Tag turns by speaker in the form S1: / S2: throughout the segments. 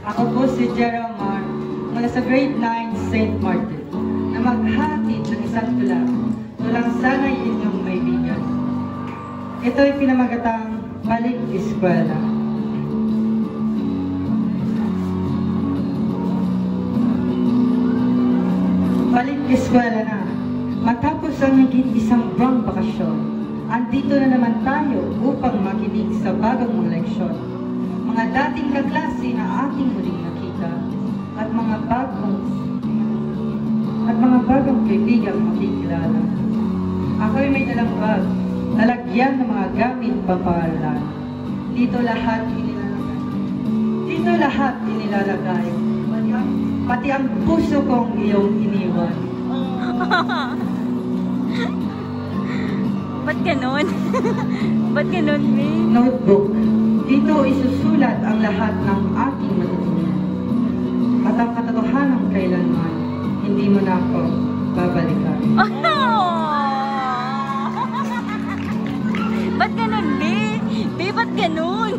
S1: Ako po si Gerald Mar mula sa grade 9 St. Martin na maghatid ng isang tula. Tulang sana'y inyong may bigan. Ito'y pinamagatang Balik Eskwela. Balik eskwela na. Matapos ang higit isang buwang bakasyon, andito na naman tayo upang makinig sa bagong mga leksyon. Mga dating kaklase na ating muling nakita at mga bagong kaibigang makikilala. Ako'y may dalang bag, lalagyan ng mga gamit pampaaralan. Dito lahat inilalagay. Pati ang puso kong iyong iniwan.
S2: Ba't ganun? Ba't ganun, May?
S1: Notebook. Dito isusulat ang lahat ng ating matutunan. At ang katotohanan kailanman, hindi mo na ako babalikan.
S2: Ba't ganun, May? May, ba't ganun?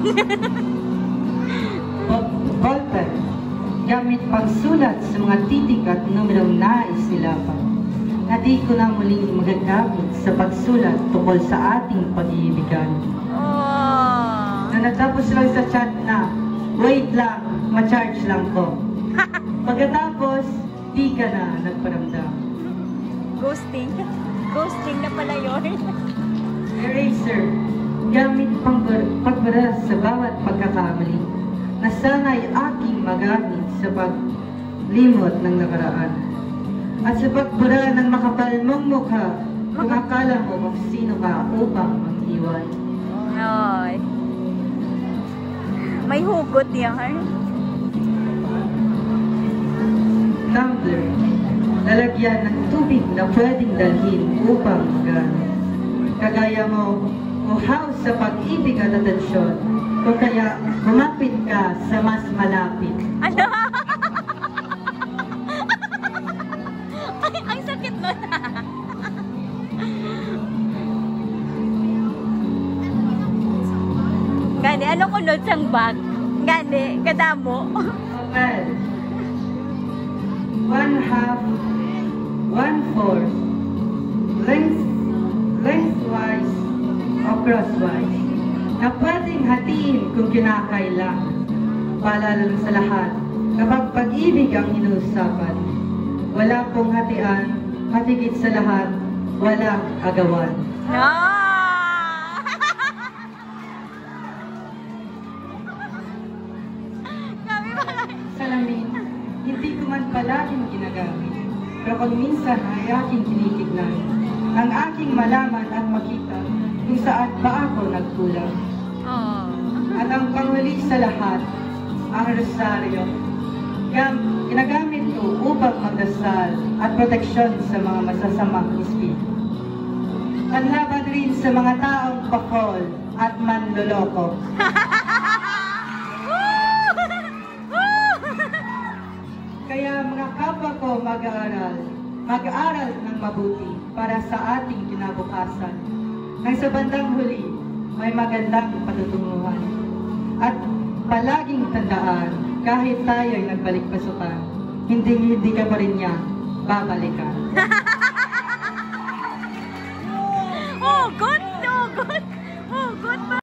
S1: Ballpen. Gamit pagsulat sa mga titik at numerong naisilapan na di ko na muling magagamit sa pagsulat tungkol sa ating pag-iibigan. Na natapos lang sa chat na, wait lang, ma-charge lang ko. Pagkatapos, di ka na nagparamdam.
S2: Ghosting? Ghosting na pala yun.
S1: Eraser. Gamit pagbara sa bawat pagkakamali na sana'y aking magamit sa paglimot ng nakaraan. At sa pagbura ng makapal mong mukha, kung akala mo kung sino ka upang mag-iwan.
S2: Ay. May hugot yan.
S1: Tumbler. Lalagyan ng tubig na pwedeng dalhin upang magamit. Kagaya mo, uhaw sa pag-ibig at atensyon, o kaya lumapit ka sa mas malapit.
S2: Ano? Ay, ang sakit nun. Gani, anong kunod sang bag? Gani, kadamo.
S1: Well, 1/2, 1/4, lengthwise o crosswise, na pwedeng hatiin kung kinakailangan. Paalala lang sa lahat, kapag pag-ibig ang inuusapan, wala pong hatian, hatigit sa lahat, walang agawan.
S2: No!
S1: Salamin, hindi ko man palaging ginagamit, pero kung minsan ay aking tinitignan, ang aking malaman at makita kung saan ba ako nagkulang. At ang panghuli sa lahat, ang rosaryo. Ginagamit ko upang magdasal at proteksyon sa mga masasamang espiritu. Panlaban rin sa mga taong pakol at manloloko. Kaya mga kapwa ko mag-aaral ng mabuti para sa ating kinabukasan. Nang sa bandang huli, may magandang patutunguhan. At palaging tandaan, kahit tayo'y nagbalik pasukan, hindi ka pa rin niya babalikan.
S2: Oh, good!